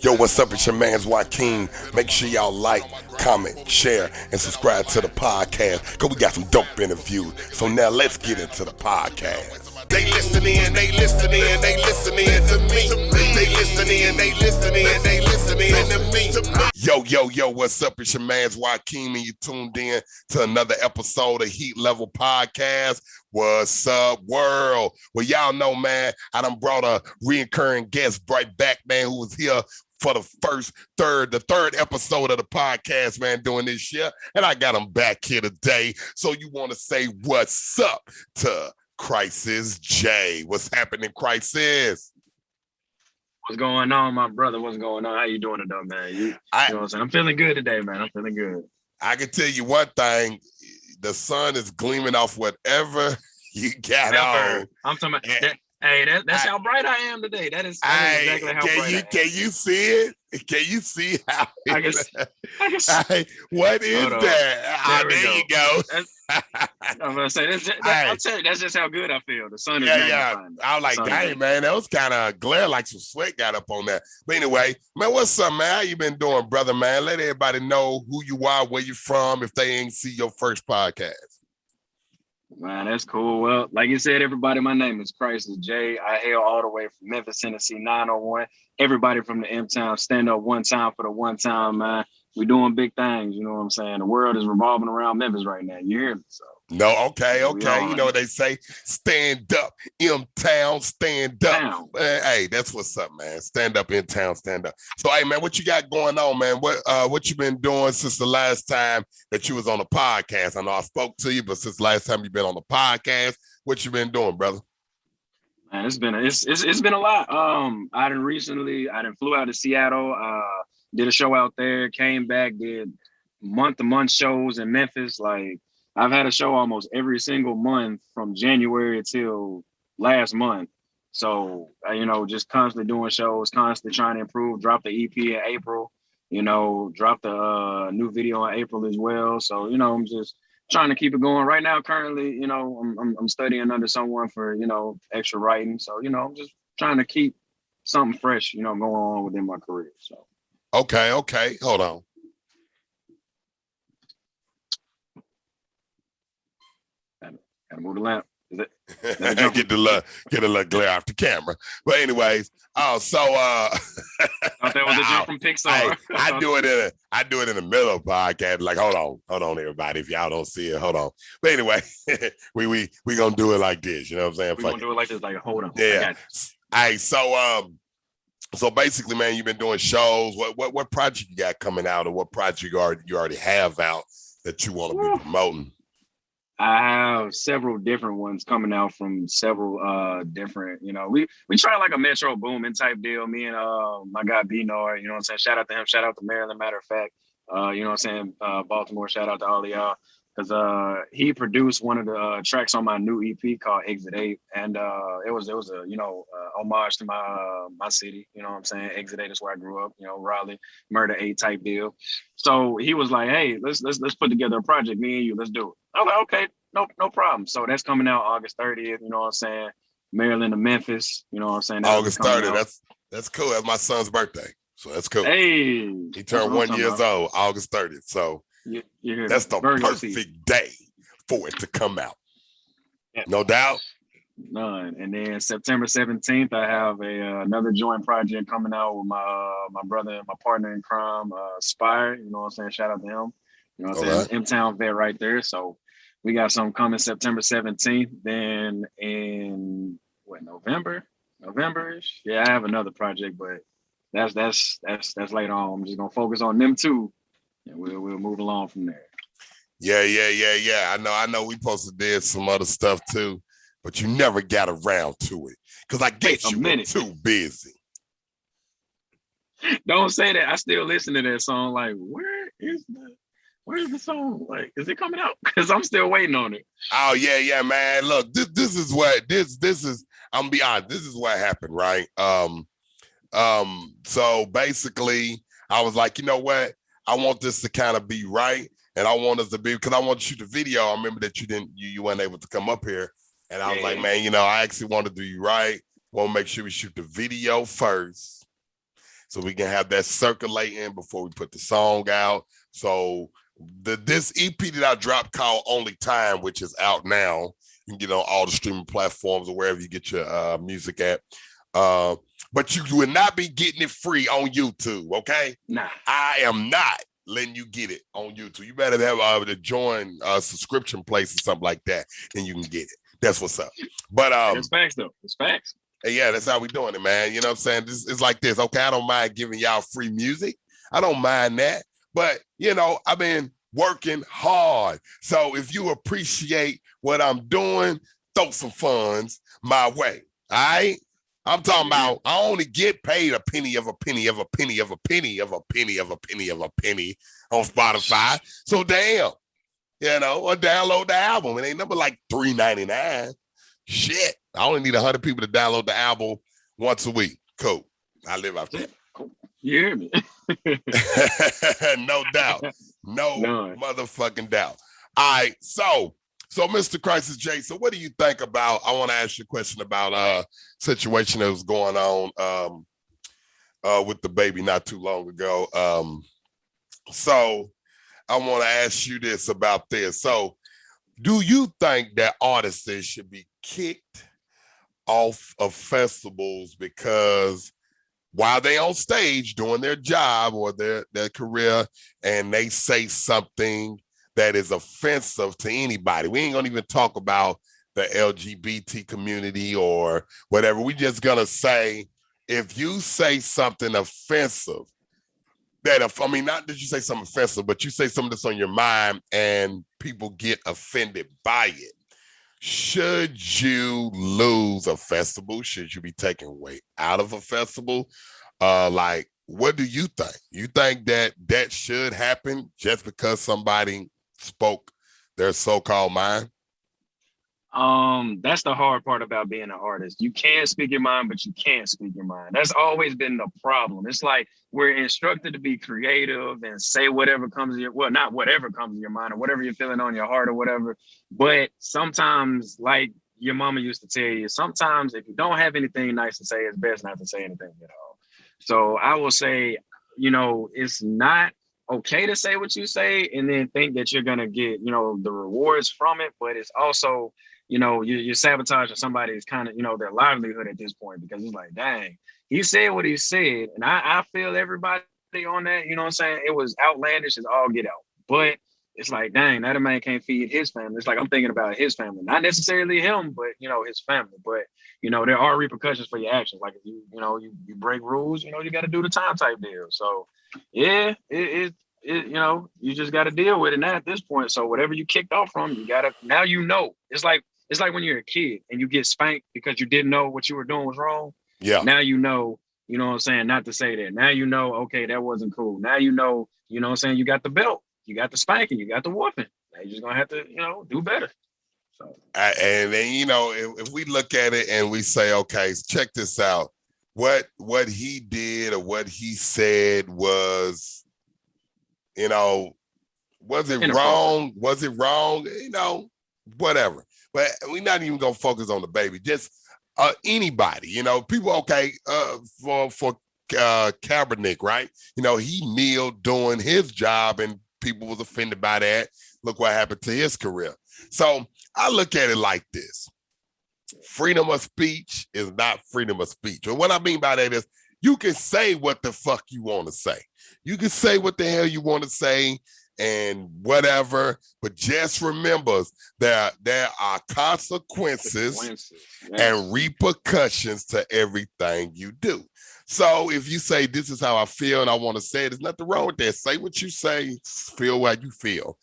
Yo, what's up? It's your man's Joaquin. Make sure y'all like, comment, share, and subscribe to the podcast because we got some dope interviews. So now let's get into the podcast. They listening, they listening, they listening to me. They listening, they listening, they listening to me. Yo, what's up? It's your man's Joaquin, and you tuned in to another episode of Heat Level Podcast. What's up, world? Well, y'all know, man, I done brought a reoccurring guest right back, man, who was here for the third episode of the podcast, man, doing this year. And I got him back here today. So you want to say what's up to Krisiz Jay? What's happening, Krisiz? What's going on, my brother? What's going on? How you doing today, man? You know what I'm saying? I'm feeling good today, man. I'm feeling good. I can tell you one thing. The sun is gleaming off whatever you got on. I'm talking about that. Hey, that's how bright I am today. That is exactly how bright I am. Can you see it? Can you see how? I can see. What is that? There you go. I'm gonna say I'll tell you, that's just how good I feel. The sun is magnifying. I was like, dang, man, that was kind of glare, like some sweat got up on that. But anyway, man, what's up, man? How you been doing, brother, man? Let everybody know who you are, where you from, if they ain't see your first podcast. Man, that's cool. Well, like you said, everybody, my name is Krisiz Jay. I hail all the way from Memphis, Tennessee, 901. Everybody from the M-Town, stand up one time for the one time, man. We doing big things, you know what I'm saying? The world is revolving around Memphis right now. You hear me? So. No, okay. You know what they say? Stand up, M-Town, stand up. Hey, that's what's up, man. Stand up, M-Town, stand up. So, hey, man, what you got going on, man? What you been doing since the last time that you was on the podcast? I know I spoke to you, but since the last time you've been on the podcast, what you been doing, brother? Man, it's been a lot. I done flew out to Seattle, did a show out there, came back, did month-to-month shows in Memphis. Like, I've had a show almost every single month from January till last month. So, just constantly doing shows, constantly trying to improve. Dropped the EP in April, dropped the new video in April as well. So, I'm just trying to keep it going. Right now, currently, I'm studying under someone for, extra writing. So, I'm just trying to keep something fresh, going on within my career. So. Okay. Hold on. Gotta move the lamp. Is it? Get a little glare off the camera. But anyways, I thought that was a jump from Pixar. I do it in the middle of the podcast. Like, hold on, everybody. If y'all don't see it, hold on. But anyway, we gonna do it like this. You know what I'm saying? We gonna do it like this. Like, hold on. Yeah. All right. So basically, man, you've been doing shows. What project you got coming out, or what project you already have out that you want to be promoting? I have several different ones coming out from several different, we try like a Metro Boomin type deal. Me and my guy B-Nor, you know what I'm saying? Shout out to him, shout out to Maryland, matter of fact. You know what I'm saying? Baltimore, shout out to all of y'all. Because he produced one of the tracks on my new EP called Exit 8. And it was a, homage to my city, you know what I'm saying? Exit 8 is where I grew up, Raleigh, Murder 8 type deal. So he was like, hey, let's put together a project, me and you, let's do it. I was like, okay, no problem. So that's coming out August 30th, you know what I'm saying? Maryland to Memphis, you know what I'm saying? August 30th, that's cool. That's my son's birthday. So that's cool. Hey. He turned 1 year old, August 30th. So that's the perfect day for it to come out. Yeah. No doubt. None. And then September 17th, I have another joint project coming out with my brother and my partner in crime, Spire. You know what I'm saying? Shout out to him. You know what I'm saying? M-Town vet right there. So we got something coming September 17th. Then in November-ish? Yeah, I have another project, but that's later on. I'm just gonna focus on them two. And we'll move along from there. Yeah. I know we supposed to did some other stuff too, but you never got around to it. Because I guess you were too busy. Don't say that. I still listen to that song. Like, where's the song? Like, is it coming out? Because I'm still waiting on it. Oh, yeah, man. Look, this is I'm gonna be honest, this is what happened, right? So basically I was like, you know what? I want this to kind of be right. And I want us to be, because I want to shoot the video. I remember that you weren't able to come up here. And I was like, man, I actually want to do you right. Want to make sure we shoot the video first. so we can have that circulating before we put the song out. So this EP that I dropped called Only Time, which is out now. You can get on all the streaming platforms or wherever you get your music at. But you will not be getting it free on YouTube, okay? Nah. I am not letting you get it on YouTube. You better have to join a subscription place or something like that, and you can get it. That's what's up. But it's facts though. It's facts. Yeah, that's how we doing it, man. You know what I'm saying? It's like this. Okay, I don't mind giving y'all free music. I don't mind that. But, you know, I've been working hard. So if you appreciate what I'm doing, throw some funds my way. All right? I'm talking about I only get paid a penny of a penny of a penny of a penny of a penny of a penny of a penny on Spotify. So damn, you know, or download the album. It ain't number like $3.99. Shit. I only need 100 people to download the album once a week. Cool. I live out there. You hear me? No doubt. No motherfucking doubt. All right. So Mr. Krisiz Jay, so what do you think about, I want to ask you a question about situation that was going on with the baby not too long ago. So I want to ask you this about this. So do you think that artists should be kicked off of festivals because while they on stage doing their job or their career and they say something that is offensive to anybody? We ain't gonna even talk about the LGBT community or whatever. We just gonna say, if you say something offensive, not that you say something offensive, but you say something that's on your mind and people get offended by it, should you lose a festival? Should you be taken way out of a festival? Like, what do you think? You think that should happen just because somebody spoke their so-called mind? That's the hard part about being an artist. You can speak your mind, but you can't speak your mind. That's always been the problem. It's like we're instructed to be creative and say whatever comes to not whatever comes to your mind or whatever you're feeling on your heart or whatever. But sometimes, like your mama used to tell you, sometimes if you don't have anything nice to say, it's best not to say anything at all. So I will say, you know, it's not okay to say what you say and then think that you're gonna get, you know, the rewards from it, but it's also, you know, you're sabotaging somebody's kind of, you know, their livelihood at this point, because it's like, dang, he said what he said. And I feel everybody on that, you know what I'm saying? It was outlandish as all get out. But it's like, dang, that man can't feed his family. It's like, I'm thinking about his family, not necessarily him, but, you know, his family. But, you know, there are repercussions for your actions. Like if you break rules, you know, you got to do the time type deal. So yeah, it you know, you just got to deal with it now at this point. So whatever you kicked off from, you got to, now you know. It's like when you're a kid and you get spanked because you didn't know what you were doing was wrong. Yeah. Now you know what I'm saying, not to say that. Now you know, okay, that wasn't cool. Now you know what I'm saying, you got the belt, you got the spanking, you got the whooping. Now you're just going to have to, you know, do better. So. And then, you know, if we look at it and we say, okay, check this out. What he did or what he said was, you know, was it wrong? Was it wrong? You know, whatever. But we're not even gonna focus on the baby. Just anybody, you know, people. Okay, for Kaepernick, right? You know, he kneeled doing his job, and people was offended by that. Look what happened to his career. So I look at it like this: freedom of speech is not freedom of speech. And what I mean by that is, you can say what the fuck you want to say. You can say what the hell you want to say and whatever, but just remember that there are consequences and repercussions to everything you do. So if you say, this is how I feel and I want to say it, there's nothing wrong with that. Say what you say, feel how you feel.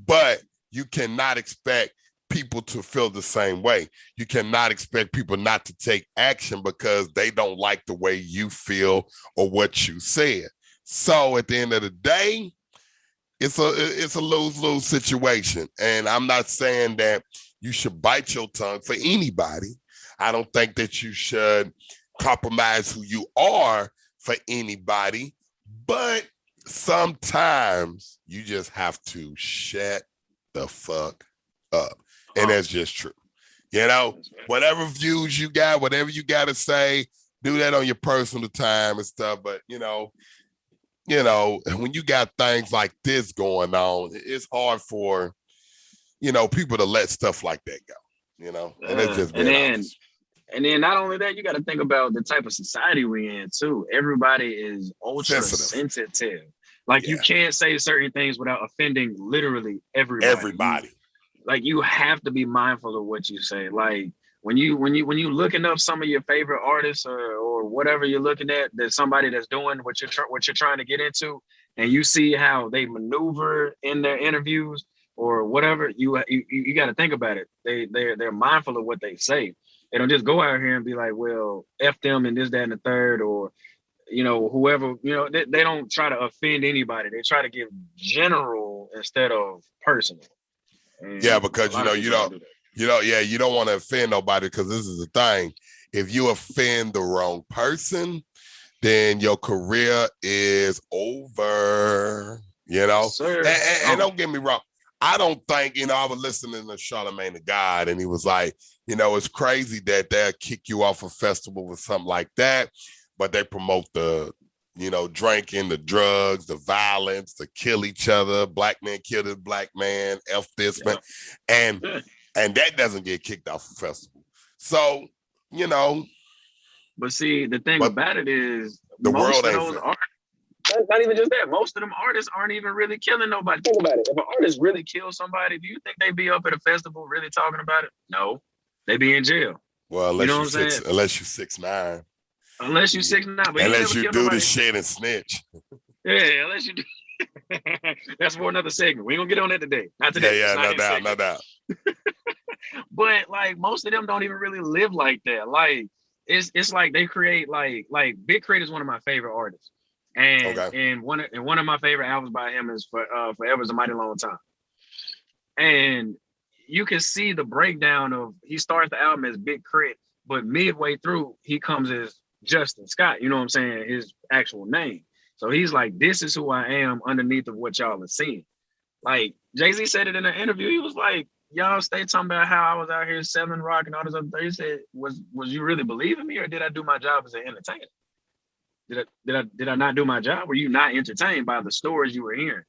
But you cannot expect people to feel the same way. You cannot expect people not to take action because they don't like the way you feel or what you said. So at the end of the day, it's a lose-lose situation. And I'm not saying that you should bite your tongue for anybody. I don't think that you should compromise who you are for anybody. But sometimes you just have to shut the fuck up. And that's just true. You know, whatever views you got, whatever you got to say, do that on your personal time and stuff. But when you got things like this going on, it's hard for people to let stuff like that go. And that's just And being then honest. and then not only that, you got to think about the type of society we in too. Everybody is ultra Sensitive. sensitive. Like you Yeah. can't say certain things without offending literally everybody. Everybody. You have to be mindful of what you say. Like when you looking up some of your favorite artists or whatever you're looking at, there's somebody that's doing what you're trying to get into, and you see how they maneuver in their interviews or whatever. You got to think about it. They're mindful of what they say. They don't just go out here and be like, well, F them and this, that, and the third, or whoever, they don't try to offend anybody. They try to give general instead of personal. And Yeah, because you don't want to offend nobody, because this is the thing. If you offend the wrong person, then your career is over. Sir. And don't get me wrong. I don't think, I was listening to Charlamagne the God, and he was like, it's crazy that they'll kick you off a festival with something like that, but they promote the, drinking, the drugs, the violence, to kill each other. Black man kill this black man, F this man. And that doesn't get kicked off a festival. So, But see, the thing about it is the most world of ain't those fair. artists, not even just that, most of them artists aren't even really killing nobody. Think about it. If an artist really kills somebody, do you think they be up at a festival really talking about it? No. They be in jail. Well, unless you're 6'9". Unless you're 6'9", but unless you do the shit and snitch. Yeah, unless you do. That's for another segment. We ain't gonna get on that today. Not today. Yeah, no doubt. But like most of them don't even really live like that. Like it's like they create like Big Crit is one of my favorite artists, and one of my favorite albums by him is Forever's a Mighty Long Time, and you can see the breakdown of he starts the album as Big Crit, but midway through he comes as Justin Scott. You know what I'm saying? His actual name. So he's like, this is who I am underneath of what y'all are seeing. Like Jay-Z said it in an interview. He was like, y'all stay talking about how I was out here selling rock and all this other thing. He said, was you really believing me, or did I do my job as an entertainer? Did I not do my job? Were you not entertained by the stories you were hearing?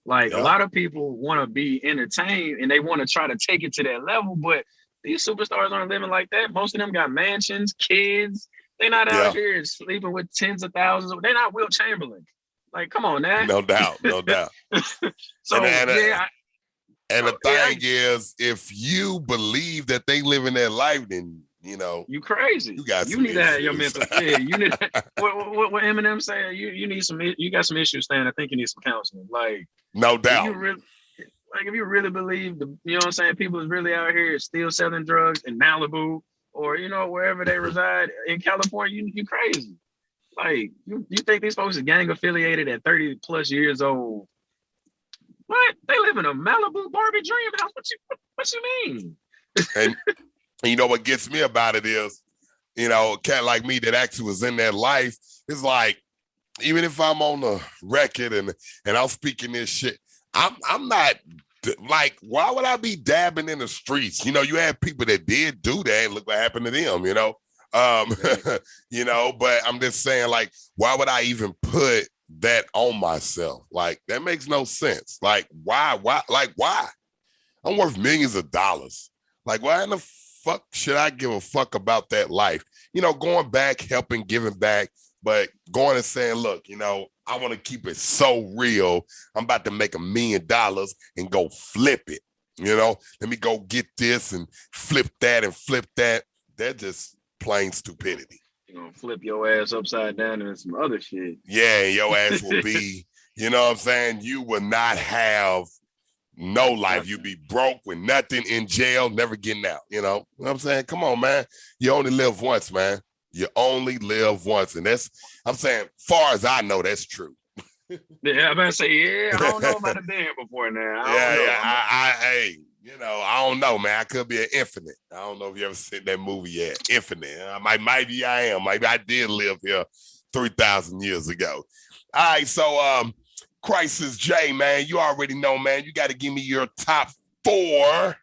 Like a lot of people want to be entertained and they want to try to take it to that level, but these superstars aren't living like that. Most of them got mansions, kids. They're not out here sleeping with tens of thousands. They're not Will Chamberlain. Like, come on now. No doubt. So, and the thing is, if you believe that they living their life, then you crazy. You need to have your mental. Yeah, you need. What Eminem said. You need some. You got some issues, Stan. I think you need some counseling. Like, no doubt. If you really believe you know what I'm saying, people is really out here still selling drugs in Malibu or wherever they reside in California, you crazy. Like you think these folks are gang affiliated at 30 plus years old? What? They live in a Malibu Barbie dream house. What you mean? And you know what gets me about it is, a cat like me that actually was in that life, it's like, even if I'm on the record and I'm speaking this shit, I'm not like, why would I be dabbing in the streets? You had people that did do that, and look what happened to them, but I'm just saying, like, why would I even put that on myself? Like, that makes no sense. Like, why? I'm worth millions of dollars. Like, why in the fuck should I give a fuck about that life? Going back, helping, giving back, but going and saying, look, I want to keep it so real. I'm about to make $1 million and go flip it. Let me go get this and flip that and flip that. That's just plain stupidity. You're gonna flip your ass upside down and some other shit. Yeah, your ass will be, you know what I'm saying? You will not have no life. You'll be broke with nothing, in jail, never getting out. You know what I'm saying? Come on, man. You only live once, man. You only live once. And I'm saying, far as I know, that's true. Yeah, I'm gonna say, I don't know about a band before now. I don't know, man. I could be an infinite. I don't know if you ever seen that movie yet. Infinite. Maybe I am. Maybe I did live here 3,000 years ago. All right, so Krisiz Jay, man, you already know, man. You got to give me your top 4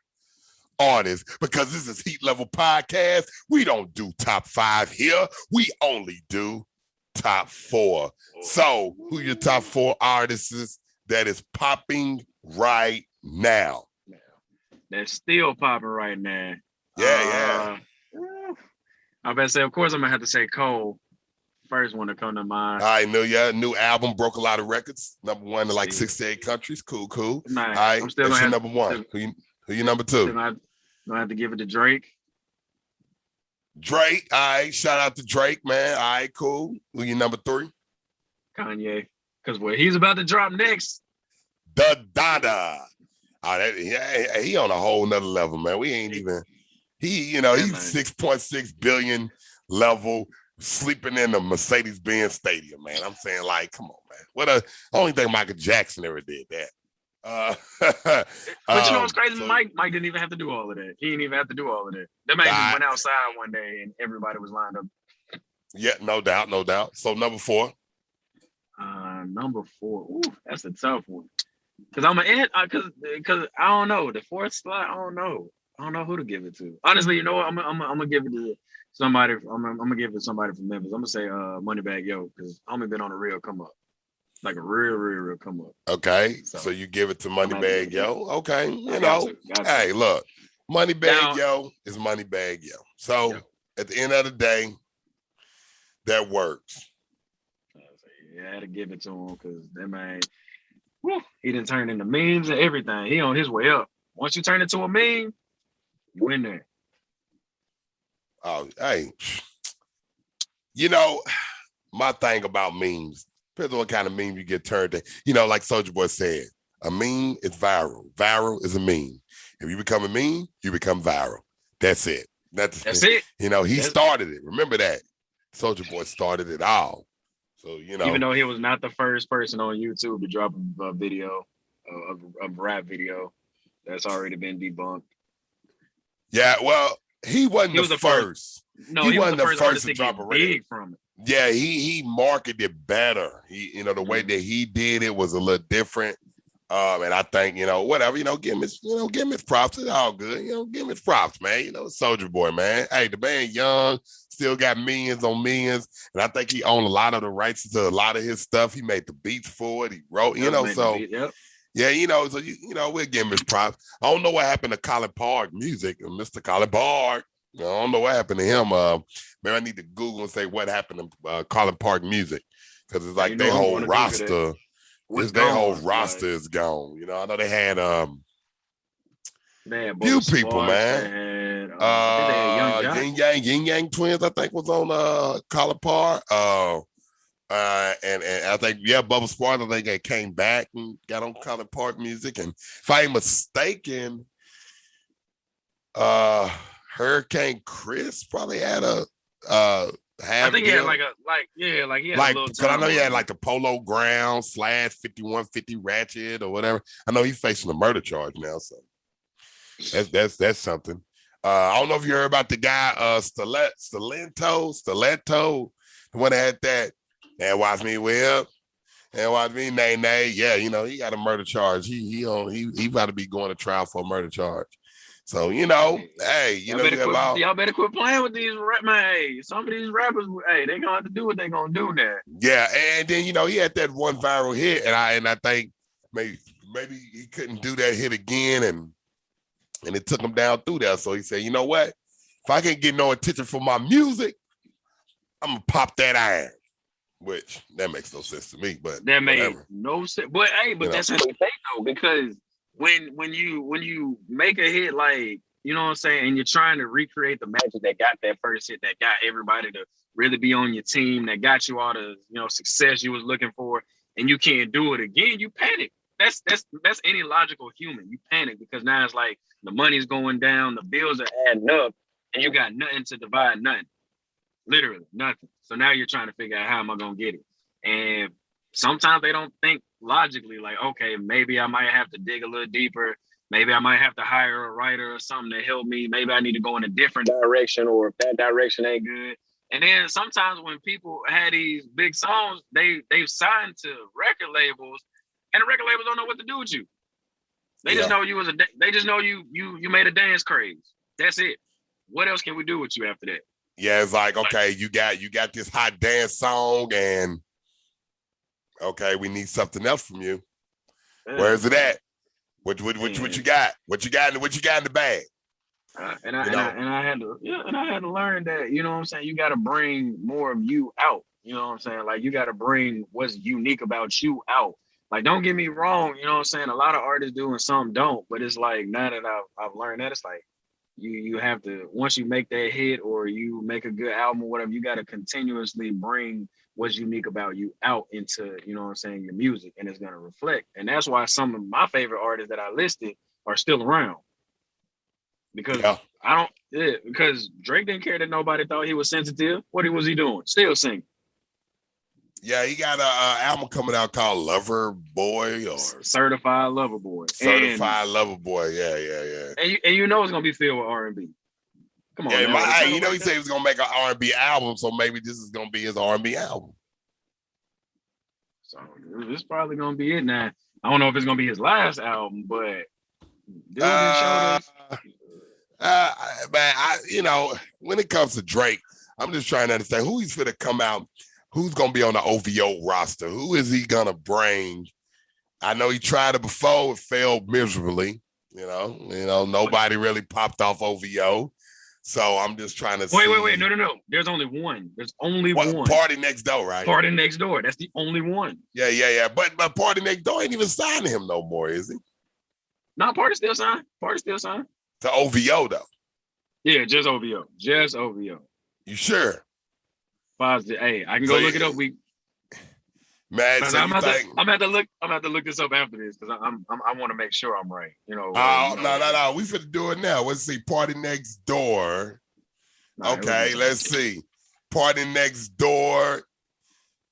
artists, because this is Heat Level Podcast. We don't do top 5 here. We only do top 4. So, who your top 4 artists that is popping right now? That's still popping right now. Yeah. I better say, of course, I'm gonna have to say Cole. First one to come to mind. I know your new album broke a lot of records. Number 1 in like 68 countries. Cool. All right, I'm still that's your gonna number 1. Who you number 2? Gonna have to give it to Drake. Drake. All right, shout out to Drake, man. All right, cool. Who you number 3? Kanye. Because what he's about to drop next. The Dada. He on a whole nother level, man. We ain't even. He's 6.6 billion level, sleeping in the Mercedes-Benz Stadium, man. I'm saying, like, come on, man. Only thing Michael Jackson ever did that. But you know what's crazy? Mike didn't even have to do all of that. He didn't even have to do all of that. That man just went outside one day and everybody was lined up. Yeah, no doubt. So number 4. Number 4. Ooh, that's a tough one. Because I'm gonna because I don't know. The 4th slot, I don't know who to give it to. Honestly, you know what? I'm gonna give it to somebody. I'm gonna give it to somebody from Memphis. I'm gonna say Moneybagg Yo, because homie been on a real come up. Like a real come up. Okay, so you give it to Moneybagg Yo. Okay, got to. Hey, look, Moneybagg Yo is Moneybagg Yo. So at the end of the day, that works. I had to give it to him because that man, he didn't turn into memes and everything. He on his way up. Once you turn into a meme, you in there. Oh, hey, my thing about memes, depends on what kind of meme you get turned to. Like Soulja Boy said, a meme is viral. Viral is a meme. If you become a meme, you become viral. That's it. That's it. He started it. Remember that. Soulja Boy started it all. So, even though he was not the first person on YouTube to drop a video, a rap video, that's already been debunked. Yeah, well, he wasn't the first. No, he wasn't the first to drop a big from it. Yeah, he marketed it better. The way that he did it was a little different. And I think, whatever, give him his props. It's all good. Give him his props, man. Soulja Boy, man. Hey, the man young, still got millions on millions. And I think he owned a lot of the rights to a lot of his stuff. He made the beats for it. He wrote, so yeah, so we'll give him his props. I don't know what happened to Colin Park Music, Mr. Colin Park. I don't know what happened to him. Maybe I need to Google and say what happened to Colin Park Music, because it's like their whole roster. Their whole roster is gone. I know they had few people, man. Yin Yang Twins, I think, was on Colin Park. And I think Bubba Sparks, I think they came back and got on Colin Park Music. And if I ain't mistaken, Hurricane Chris probably had I think he had he had a little because I know he had like the Polo Ground / 5150 Ratchet or whatever. I know he's facing a murder charge now, so that's something. I don't know if you heard about the guy Stiletto, the one that had that. And watch me whip, and watch me nay. Yeah, he got a murder charge. He about to be going to trial for a murder charge. So, hey, y'all better quit playing with these man. Some of these rappers, hey, they gonna have to do what they gonna do now. Yeah, and then he had that one viral hit, and I think maybe he couldn't do that hit again, and it took him down through there. So he said, you know what? If I can't get no attention for my music, I'm gonna pop that iron. Which that makes no sense to me, but that made no sense. But that's how they think though, because when you make a hit, like, you know what I'm saying, and you're trying to recreate the magic that got that first hit, that got everybody to really be on your team, that got you all the success you was looking for, and you can't do it again, you panic. That's any logical human. You panic because now it's like the money's going down, the bills are adding up, and you got nothing to divide nothing. Literally nothing. So now you're trying to figure out how am I gonna get it. And sometimes they don't think logically, like, okay, maybe I might have to dig a little deeper. Maybe I might have to hire a writer or something to help me. Maybe I need to go in a different direction, or if that direction ain't good. And then sometimes when people had these big songs, they've signed to record labels, and the record labels don't know what to do with you. They just know you they just know you made a dance craze. That's it. What else can we do with you after that? Yeah, it's like, okay, you got this hot dance song, and okay, we need something else from you. Where is it at? What you got? What you got in the bag? And I had to learn that, you know what I'm saying, you got to bring more of you out. You know what I'm saying? Like, you got to bring what's unique about you out. Like, don't get me wrong, you know what I'm saying? A lot of artists do and some don't, but it's like, now that I've learned that, it's like you have to, once you make that hit or you make a good album or whatever, you got to continuously bring what's unique about you out into, you know what I'm saying, your music, and it's going to reflect. And that's why some of my favorite artists that I listed are still around. Because because Drake didn't care that nobody thought he was sensitive. What was he doing? Still singing. Yeah, he got an album coming out called Lover Boy or Certified Lover Boy. Certified Lover Boy. Yeah. And you know it's gonna be filled with R&B. Come on. Yeah, he said he was gonna make an R&B album, so maybe this is gonna be his R&B album. So this is probably gonna be it now. I don't know if it's gonna be his last album, but dude just showed us. When it comes to Drake, I'm just trying to understand who he's going to come out, who's going to be on the OVO roster, who is he going to bring? I know he tried it before, it failed miserably. You know, nobody really popped off OVO. So I'm just trying to see. Wait, no. There's only one. There's only one. Party Next Door, right? Party Next Door. That's the only one. Yeah. But Party Next Door ain't even signing him no more, is he? No, Party still signed. To OVO though. Yeah, just OVO. You sure? Positive. Hey, I can go look it up. Man, I'm gonna have to look this up after this because I want to make sure I'm right. No. We finna do it now. Let's see. Party Next Door. Okay, let's see. Party Next Door.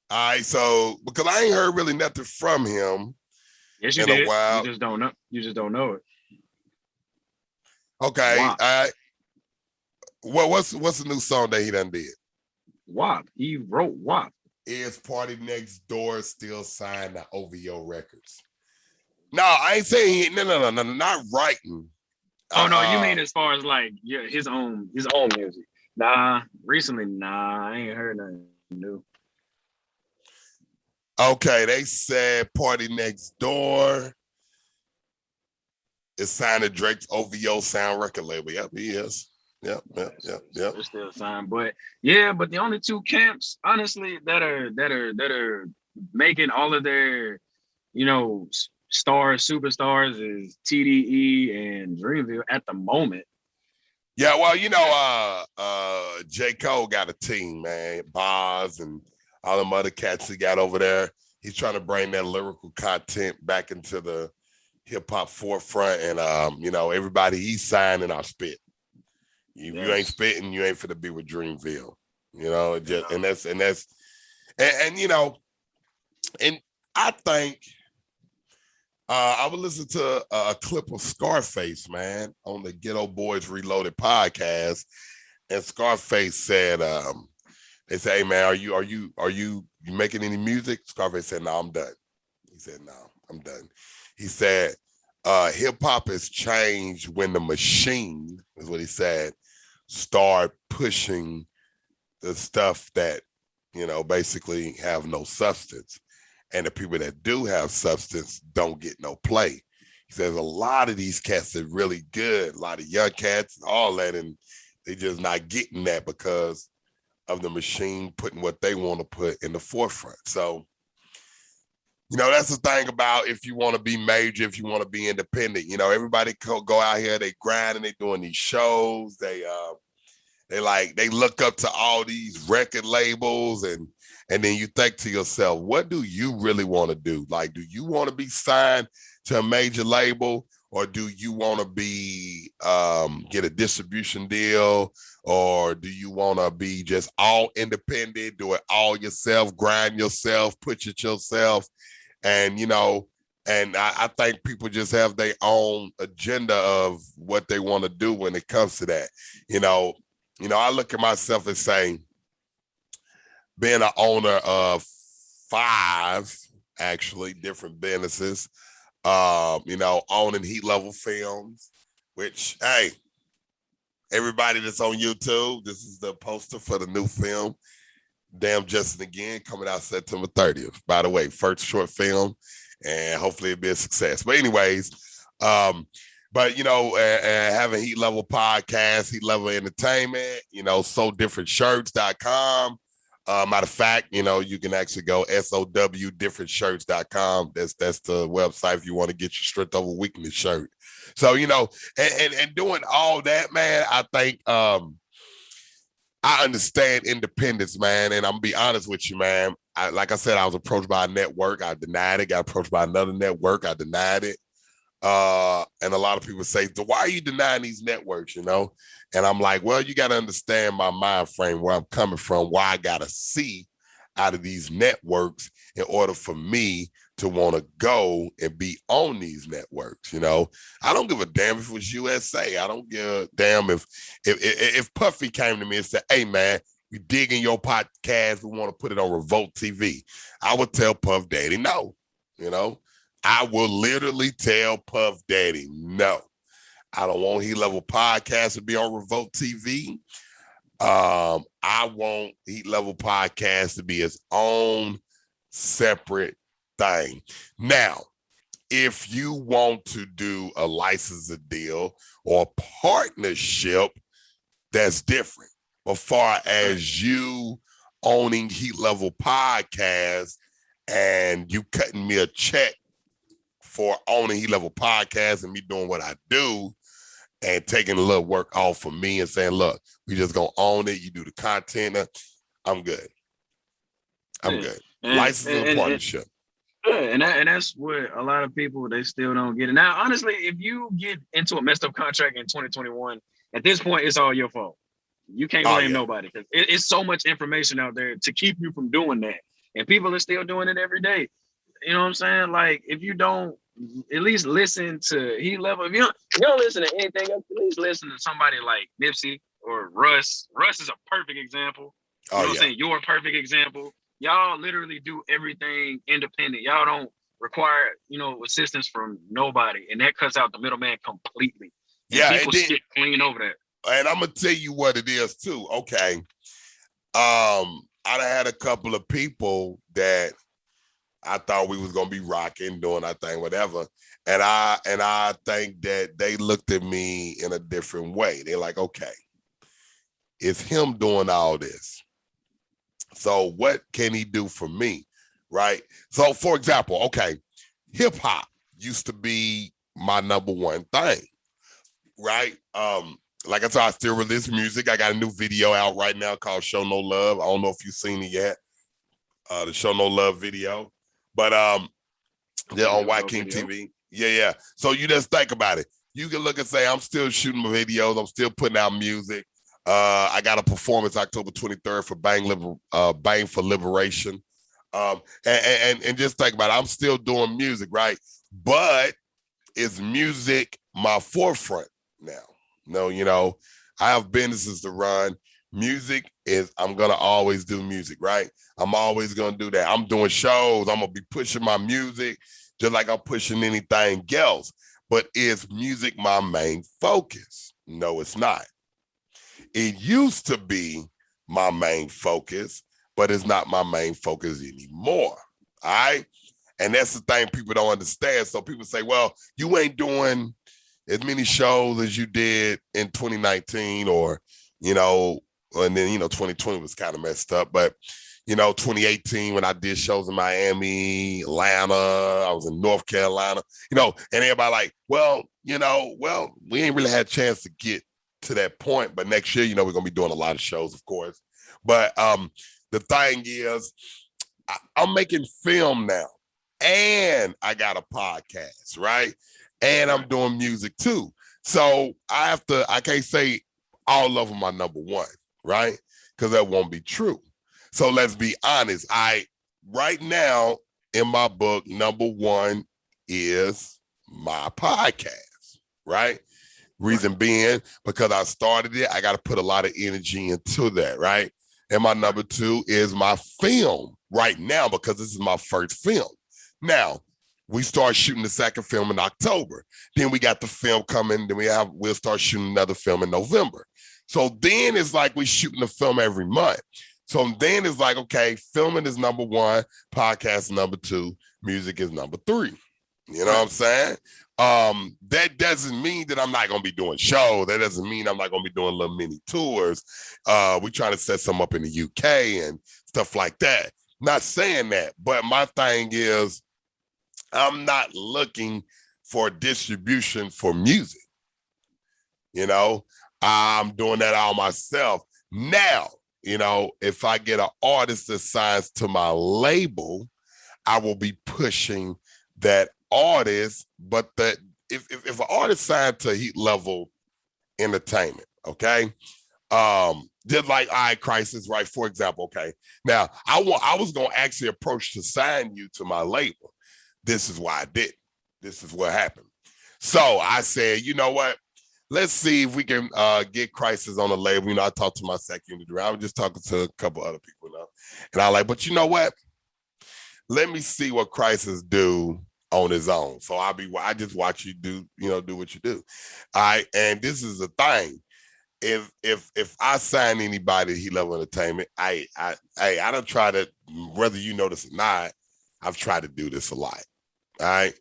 All right, so because I ain't heard really nothing from him. Yes, you did. You just don't know. You just don't know it. Okay. All right. What's the new song that he done did? WAP. He wrote WAP. Is Party Next Door still signed to OVO Records? No, I ain't saying no, not writing. Oh no, you mean as far as like his own music? Nah, recently, I ain't heard nothing new. Okay, they said Party Next Door is signed to Drake's OVO Sound record label. Yep, he is. Yep. They're still signed, but the only two camps, honestly, that are making all of their, superstars is TDE and Dreamville at the moment. Yeah, well, J. Cole got a team, man. Boz and all them other cats he got over there. He's trying to bring that lyrical content back into the hip hop forefront, and everybody he's signing our spit. You ain't spitting, you ain't finna be with Dreamville. And I think I would listen to a clip of Scarface, man, on the Ghetto Boys Reloaded podcast, and Scarface said, they say, "Hey man, are you making any music?" Scarface said, "No, I'm done." He said, "No, I'm done." He said, "Hip hop has changed when the machine," is what he said, "start pushing the stuff that basically have no substance, and the people that do have substance don't get no play." He says a lot of these cats are really good, a lot of young cats, and all that, and they just not getting that because of the machine putting what they want to put in the forefront. So, that's the thing about if you want to be major, if you want to be independent, everybody go out here, they grind and they doing these shows. They look up to all these record labels, and then you think to yourself, what do you really want to do? Like, do you want to be signed to a major label, or do you want to be get a distribution deal, or do you want to be just all independent, do it all yourself, grind yourself, push it yourself? And and I think people just have their own agenda of what they want to do when it comes to that. I look at myself and say, being an owner of 5 actually different businesses, owning Heat Level Films, which, hey, everybody that's on YouTube, this is the poster for the new film, Damn Justin Again, coming out September 30th. By the way, first short film, and hopefully it'll be a success. But anyways, having Heat Level Podcast, Heat Level Entertainment, SoDifferentShirts.com. Matter of fact, you can actually go SOWDifferentShirts.com. That's the website if you want to get your Strength Over Weakness shirt. So, and doing all that, man, I think I understand independence, man. And I'm gonna be honest with you, man. Like I said, I was approached by a network. I denied it. Got approached by another network. I denied it. And a lot of people say, so why are you denying these networks, And I'm like, well, you got to understand my mind frame, where I'm coming from, why I got to see out of these networks in order for me to want to go and be on these networks. I don't give a damn if it was USA. I don't give a damn if Puffy came to me and said, hey, man, we dig in your podcast. We want to put it on Revolt TV. I would tell Puff Daddy no, I will literally tell Puff Daddy, no, I don't want Heat Level Podcast to be on Revolt TV. I want Heat Level Podcast to be its own separate thing. Now, if you want to do a licensing deal or partnership, that's different. But far as you owning Heat Level Podcast and you cutting me a check for owning Heat Level Podcast and me doing what I do and taking a little work off of me and saying, look, we just gonna own it. You do the content. I'm good. I'm good. Licensing and partnership. And that's what a lot of people, they still don't get it. Now, honestly, if you get into a messed up contract in 2021, at this point, it's all your fault. You can't blame nobody because it's so much information out there to keep you from doing that. And people are still doing it every day. You know what I'm saying? Like, if you don't at least listen to Heat Level, if you don't listen to anything else, at least listen to somebody like Nipsey or Russ. Russ is a perfect example. You know what I'm saying? You're a perfect example. Y'all literally do everything independent. Y'all don't require, assistance from nobody. And that cuts out the middleman completely. And people skip clean over that. And I'm going to tell you what it is too. Okay. I had a couple of people that I thought we was going to be rocking, doing our thing, whatever. And I think that they looked at me in a different way. They're like, okay, it's him doing all this. So what can he do for me, right? So, for example, okay, hip-hop used to be my number one thing, right? Like I said, I still release music. I got a new video out right now called Show No Love. I don't know if you've seen it yet, the Show No Love video. But they're on White King TV. Yeah. So you just think about it. You can look and say, I'm still shooting my videos. I'm still putting out music. I got a performance October 23rd for Bang for Liberation. And just think about it. I'm still doing music, right? But is music my forefront now? No, I have businesses to run. Music is, I'm going to always do music, right? I'm always going to do that. I'm doing shows. I'm going to be pushing my music just like I'm pushing anything else. But is music my main focus? No, it's not. It used to be my main focus, but it's not my main focus anymore. All right. And that's the thing people don't understand. So people say, well, you ain't doing as many shows as you did in 2019 or, and then, 2020 was kind of messed up. But, 2018 when I did shows in Miami, Atlanta, I was in North Carolina, and everybody like, well, we ain't really had a chance to get to that point. But next year, we're going to be doing a lot of shows, of course. But the thing is, I'm making film now and I got a podcast, right? And I'm doing music too. So I can't say all of them are number one, right? Because that won't be true. So let's be honest. Right now in my book, number one is my podcast, right? Reason being, because I started it, I got to put a lot of energy into that, right? And my number two is my film right now, because this is my first film. Now, We start shooting the second film in October. Then we got the film coming. Then we'll start shooting another film in November. So then it's like we shooting the film every month. So then it's like, okay, filming is number one, podcast number two, music is number three. You know what I'm saying? That doesn't mean that I'm not going to be doing shows. That doesn't mean I'm not going to be doing little mini tours. We're trying to set some up in the UK and stuff like that. Not saying that, but my thing is I'm not looking for distribution for music. You know, I'm doing that all myself. Now, you know, if I get an artist that signs to my label, I will be pushing that artist. But if an artist signed to Heat Level Entertainment, okay, just like Krisiz, right? For example, okay. Now I was gonna actually approach to sign you to my label. This is why I did. This is what happened. So I said, you know what? Let's see if we can get Krisiz on the label. You know, I talked to my second unit. I was just talking to a couple other people now, and I like, but you know what? Let me see what Krisiz do on his own. So I just watch you do what you do. All right, and this is the thing. If I sign anybody to Heat Level Entertainment, I don't try to, whether you know this or not, I've tried to do this a lot. All right.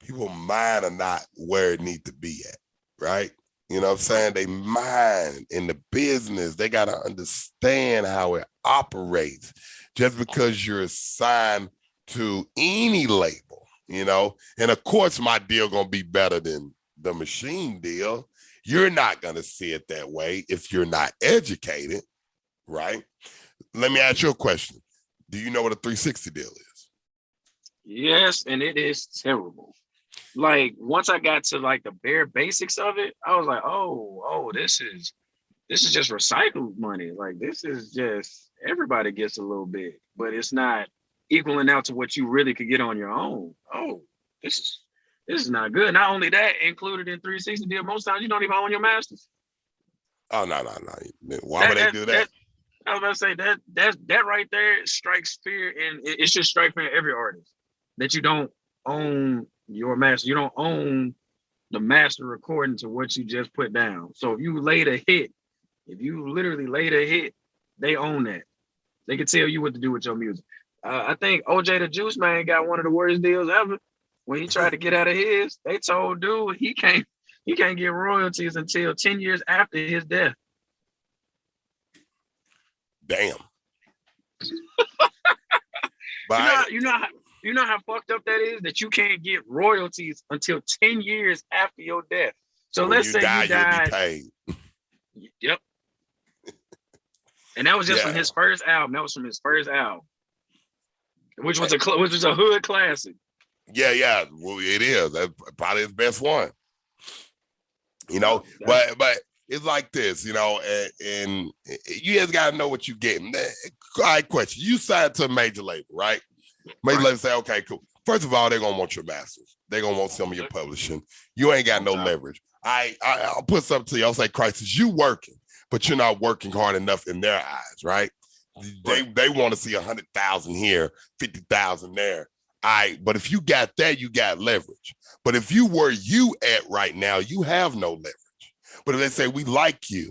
People mind are not where it need to be at, right? You know what I'm saying? They mind in the business. They got to understand how it operates. Just because you're assigned to any label, you know, and of course my deal going to be better than the Machine deal. You're not going to see it that way if you're not educated, right? Let me ask you a question. Do you know what a 360 deal is? Yes, and it is terrible. Like once I got to like the bare basics of it, I was like, oh, this is just recycled money. Like this is just everybody gets a little bit, but it's not equaling out to what you really could get on your own. Oh, this is not good. Not only that, included in 360 deal, most times you don't even own your masters. Oh no. Why would they do that? I was about to say that right there strikes fear, and it should strike fear in every artist that you don't own your master. You don't own the master according to what you just put down. So if you literally laid a hit, they own that. They can tell you what to do with your music. I think OJ the Juice Man got one of the worst deals ever. When he tried to get out of his, they told dude he can't get royalties until 10 years after his death. Damn. You know how fucked up that is, that you can't get royalties until 10 years after your death. So let's say you died. You'll be paid. Yep. And that was just from his first album. That was from his first album, which was a hood classic. Yeah. Well, it is. That's probably his best one. You know, but it's like this, you know, and you just gotta know what you're getting. All right, question. You signed to a major label, right? Major label say, okay, cool. First of all, they're gonna want your masters. They're gonna want some of your publishing. You ain't got no leverage. I'll put something to you. I'll say, Krisiz, you working, but you're not working hard enough in their eyes, right? They want to see 100,000 here, 50,000 there. All right, but if you got that, you got leverage. But if you were you at right now, you have no leverage. But if they say, we like you,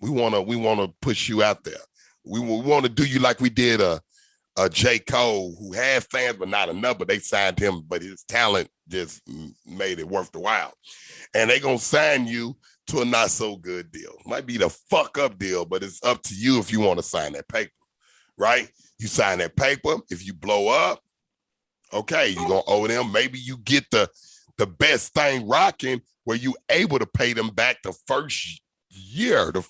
we want to push you out there. We want to do you like we did a J. Cole, who had fans, but not enough, but they signed him, but his talent just made it worth the while. And they going to sign you to a not so good deal. Might be the fuck up deal, but it's up to you if you want to sign that paper, right? You sign that paper. If you blow up, okay, you're going to owe them. Maybe you get the best thing rocking where you able to pay them back the first year, the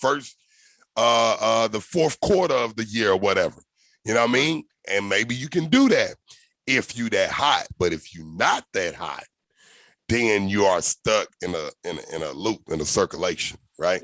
fourth quarter of the year or whatever. You know what I mean? And maybe you can do that if you that hot. But if you're not that hot, then you are stuck in a loop, in a circulation, right?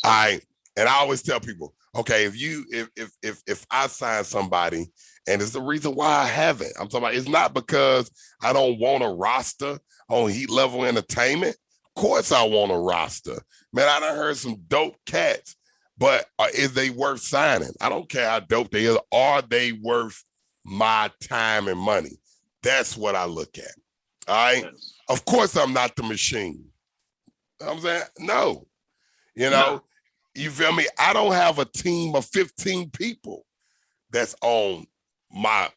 Yeah. And I always tell people, okay, if I sign somebody, and it's the reason why I haven't. I'm talking about, it's not because I don't want a roster on Heat Level Entertainment. Of course I want a roster. Man, I done heard some dope cats, but is they worth signing? I don't care how dope they are. Are they worth my time and money? That's what I look at. All right. Yes. Of course, I'm not the machine. You know what I'm saying? No. You know, you feel me? I don't have a team of 15 people that's on my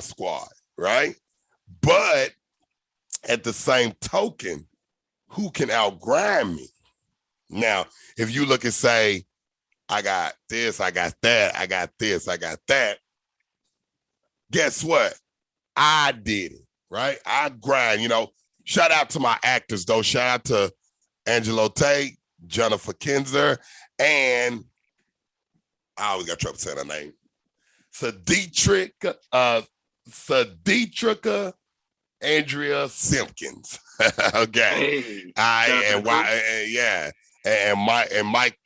squad, right? But at the same token, who can outgrind me? Now, if you look and say, I got this, I got that, I got this, I got that, guess what? I did it, right? I grind, you know. Shout out to my actors, though. Shout out to Angelo Tate, Jennifer Kinzer, and I always got trouble saying her name. Sadietrika Andrea Simpkins. Okay. Hey, And Mike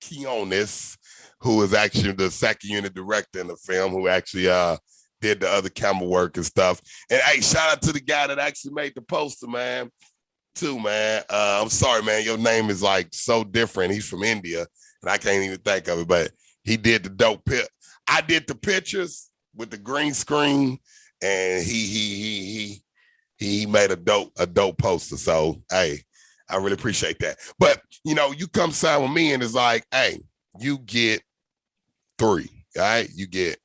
Keonis, who is actually the second unit director in the film, who actually did the other camera work and stuff. And hey, shout out to the guy that actually made the poster, man. Too, man. I'm sorry, man. Your name is like so different. He's from India, and I can't even think of it, but he did the dope pit. I did the pictures with the green screen, and he made a dope poster. So hey, I really appreciate that. But you know, you come sign with me, and it's like, hey, you get 3, all right? You get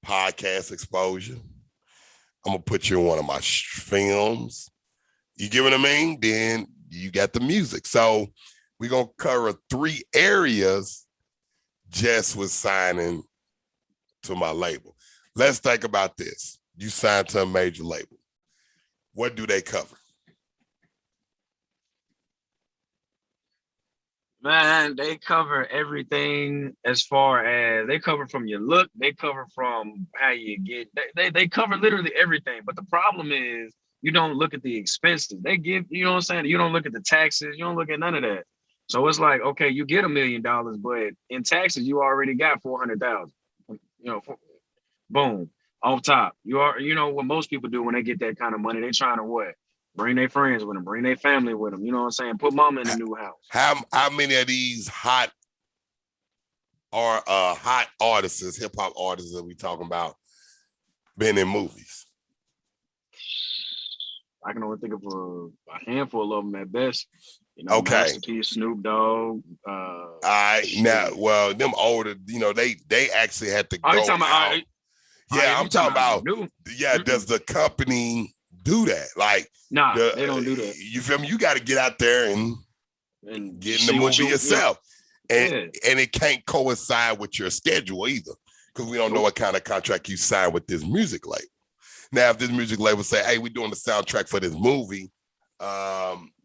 podcast exposure. I'm gonna put you in one of my films. You get what I mean? Then you got the music. So we're gonna cover 3 areas just with signing to my label. Let's think about this. You signed to a major label. What do they cover? Man, they cover everything as far as they cover from your look, they cover from how you get, they cover literally everything. But the problem is you don't look at the expenses. They give, you know what I'm saying? You don't look at the taxes, you don't look at none of that. So it's like, okay, you get $1 million, but in taxes, you already got 400,000. You know, boom, off top. You know what most people do when they get that kind of money, they trying to what? Bring their friends with them, bring their family with them. You know what I'm saying? Put mama in the new house. How many of these hot artists, hip hop artists that we talking about, been in movies? I can only think of a handful of them at best. You know, Okay. Master P, Snoop Dogg. Now, well, them older, you know, they actually had to go you talking out. about? I'm talking about. Yeah, does the company do that? Like, nah, they don't do that. You feel me? You got to get out there and get in the movie yourself, and it can't coincide with your schedule either, because we don't know what kind of contract you sign with this music label. Now, if this music label say, "Hey, we're doing the soundtrack for this movie,"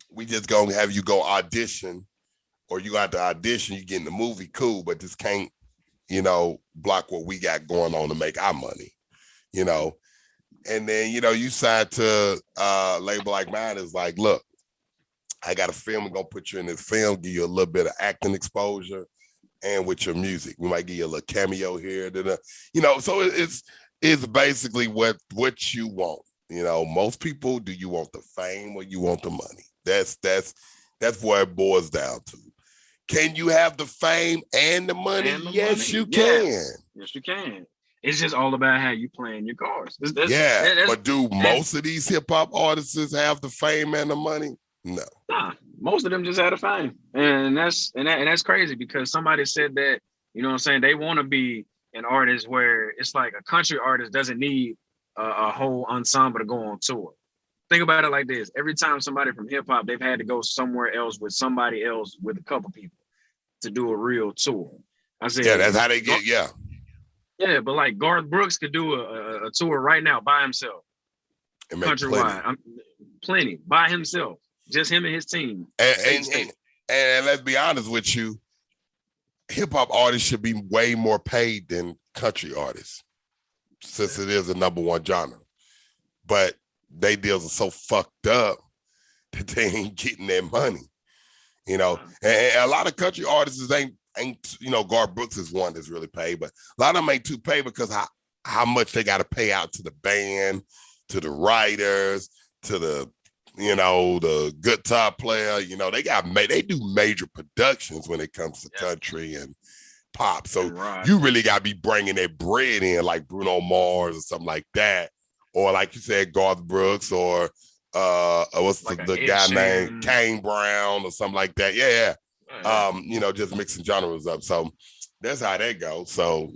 we just gonna have you go audition, or you got to audition, you get in the movie, cool, but this can't, you know, block what we got going on to make our money, you know. And then, you know, you sign to a label like mine, is like, look, I got a film, I'm gonna put you in this film, give you a little bit of acting exposure, and with your music, we might give you a little cameo here, you know. So it's basically what you want. You know, most people, do you want the fame or you want the money? That's what it boils down to. Can you have the fame and the money? Yes, you can. Yes, you can. It's just all about how you playing your cards. But do most of these hip hop artists have the fame and the money? No. Nah, most of them just had a fame, and that's crazy, because somebody said that, you know what I'm saying, they want to be an artist where it's like a country artist doesn't need a whole ensemble to go on tour. Think about it like this: every time somebody from hip hop, they've had to go somewhere else with somebody else with a couple people to do a real tour. I said, yeah, that's how they get. Yeah, but like Garth Brooks could do a tour right now by himself, countrywide, plenty by himself, just him and his team. And let's be honest with you, hip hop artists should be way more paid than country artists, since it is the #1 genre. But they deals are so fucked up that they ain't getting their money, you know. And a lot of country artists ain't, you know, Garth Brooks is one that's really paid, but a lot of them ain't too paid because how much they got to pay out to the band, to the writers, to the, you know, the guitar player. You know, they do major productions when it comes to country and pop. So you really got to be bringing that bread in, like Bruno Mars or something like that, or like you said, Garth Brooks, or what's like the guy named Kane Brown or something like that. Yeah. Just mixing genres up. So that's how that goes. So,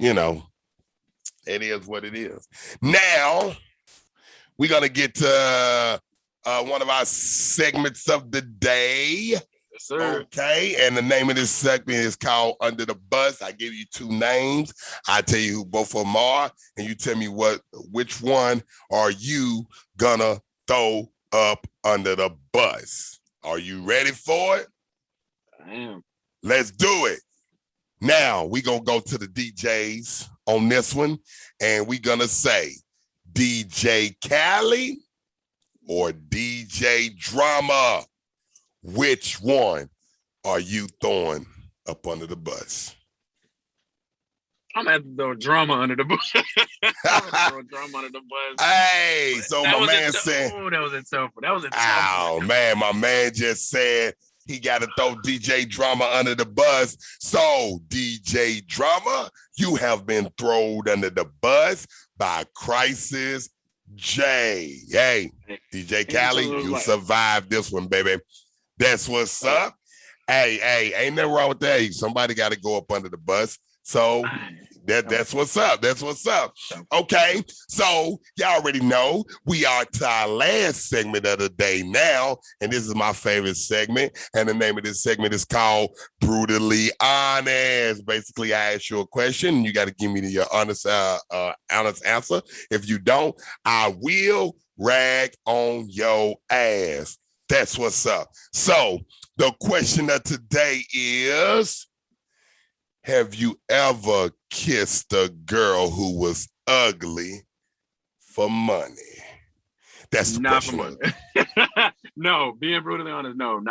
it is what it is. Now we're gonna get to one of our segments of the day. Yes, sir. Okay, and the name of this segment is called Under the Bus. I give you two names. I tell you who both of them are, and you tell me which one are you gonna throw up under the bus. Are you ready for it? I am. Let's do it. Now we gonna go to the DJs on this one, and we gonna say DJ Khaled or DJ Drama. Which one are you throwing up under the bus? I'm gonna have to throw Drama under the bus. Throw Drama under the bus. Hey, so my man said, "Oh, that was a tough one. That was a tough oh one." Man, my man just said he got to throw DJ Drama under the bus. So DJ Drama, you have been thrown under the bus by Krisiz Jay. Hey, DJ Khaled, you survived this one, baby. That's what's up. Hey, ain't nothing wrong with that. Somebody got to go up under the bus. So that's what's up. That's what's up. Okay, so y'all already know we are to our last segment of the day now, and this is my favorite segment. And the name of this segment is called Brutally Honest. Basically, I ask you a question, and you got to give me your honest answer. If you don't, I will rag on your ass. That's what's up. So the question of today is, have you ever kissed a girl who was ugly for money? That's the not question. For money. No, being brutally honest, no.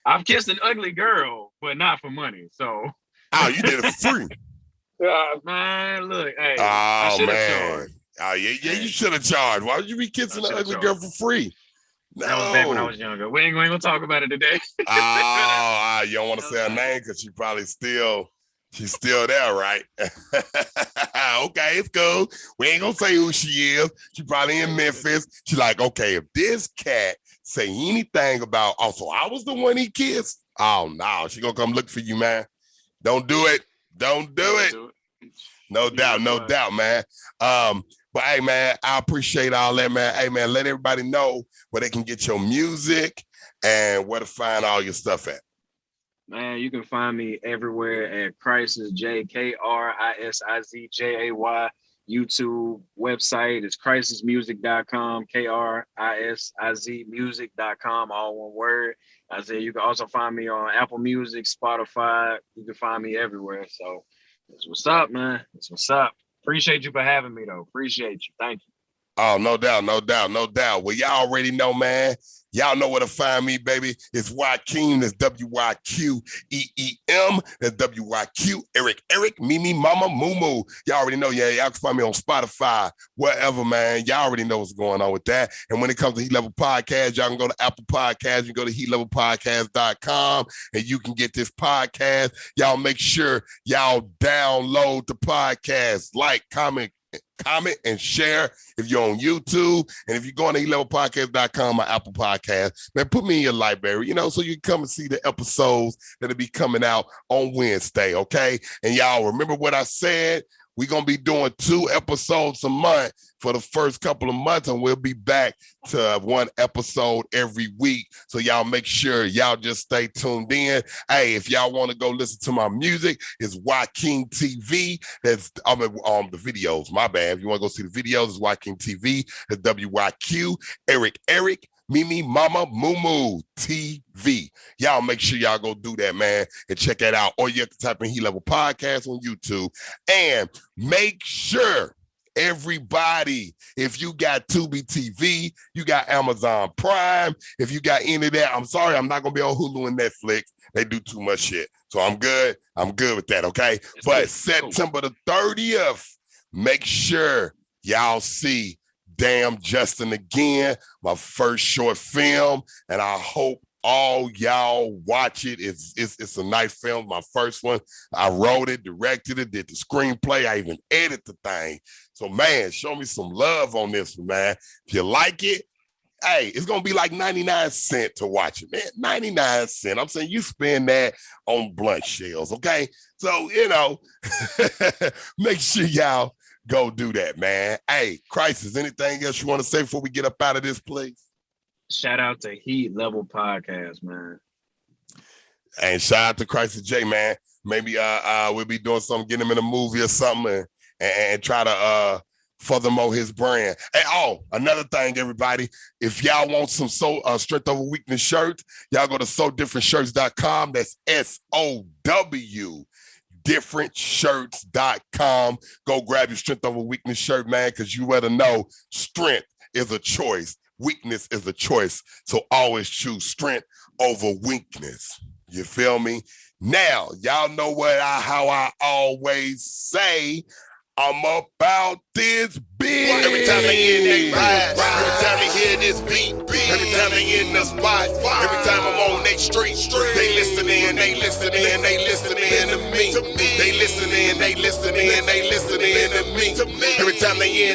I've kissed an ugly girl, but not for money. So. Oh, you did it for free. Man, look, hey. Oh, man. Oh, yeah, you should have charged. Why would you be kissing an ugly girl for free? No. That was back when I was younger. We ain't gonna talk about it today. You don't want to say her name because she's still there, right? Okay, it's cool. We ain't gonna say who she is. She probably in Memphis. She's like, okay, if this cat say anything about, so I was the one he kissed. Oh no, she gonna come look for you, man. Don't do it. Don't do it. No doubt, man. But hey, man, I appreciate all that, man. Hey, man, let everybody know where they can get your music and where to find all your stuff at. Man, you can find me everywhere at Krisiz Jay, KRISIZJAY. YouTube website is krisizmusic.com, KRISIZmusic.com, all one word. I said you can also find me on Apple Music, Spotify. You can find me everywhere. So that's what's up, man. That's what's up. Appreciate you for having me, though. Appreciate you. Thank you. Oh, no doubt. Well, y'all already know, man. Y'all know where to find me, baby. It's Joaquin. That's WYQEEM. That's WYQ. Eric, Mimi, Mama, Moo. Y'all already know. Yeah, y'all can find me on Spotify, wherever, man. Y'all already know what's going on with that. And when it comes to Heat Level Podcast, y'all can go to Apple Podcasts. You can go to heatlevelpodcast.com, and you can get this podcast. Y'all make sure y'all download the podcast, like, comment, and share if you're on YouTube. And if you go on to heatlevelpodcast.com, my Apple Podcast, man, put me in your library, so you can come and see the episodes that'll be coming out on Wednesday, okay? And y'all remember what I said? We're going to be doing 2 episodes a month for the first couple of months, and we'll be back to 1 episode every week. So y'all make sure y'all just stay tuned in. Hey, if y'all want to go listen to my music, it's Joaquin TV. That's the videos. My bad. If you want to go see the videos, it's Joaquin TV. That's WYQ. Eric. Mimi, Mama, Moo TV. Y'all make sure y'all go do that, man, and check that out. Or you have to type in Heat Level Podcast on YouTube. And make sure, everybody, if you got Tubi TV, you got Amazon Prime, if you got any of that, I'm sorry, I'm not going to be on Hulu and Netflix. They do too much shit. So I'm good with that, okay? But September the 30th, make sure y'all see Damn Justin Again, my first short film, and I hope all y'all watch it. It's a nice film. My first one. I wrote it, directed it, did the screenplay. I even edited the thing. So, man, show me some love on this one, man. If you like it, hey, it's going to be like 99 cents to watch it, man. 99 cents. I'm saying you spend that on blunt shells, okay? So, make sure y'all go do that, man. Hey, Krisiz, anything else you want to say before we get up out of this place? Shout out to Heat Level Podcast, man. And shout out to Krisiz Jay, man. Maybe we'll be doing something, get him in a movie or something and try to furthermore his brand. And another thing, everybody, if y'all want some strength over weakness shirts, y'all go to sowdifferentshirts.com. That's SOW differentshirts.com. Go grab your strength over weakness shirt, man, because you better know strength is a choice. Weakness is a choice. So always choose strength over weakness. You feel me? Now, y'all know how I always say, I'm about this bitch. Every time they hear they ride, every time they hear this beat, every time they in the spot, every time I'm on they street, they listening to me. They listening to me. Every time they in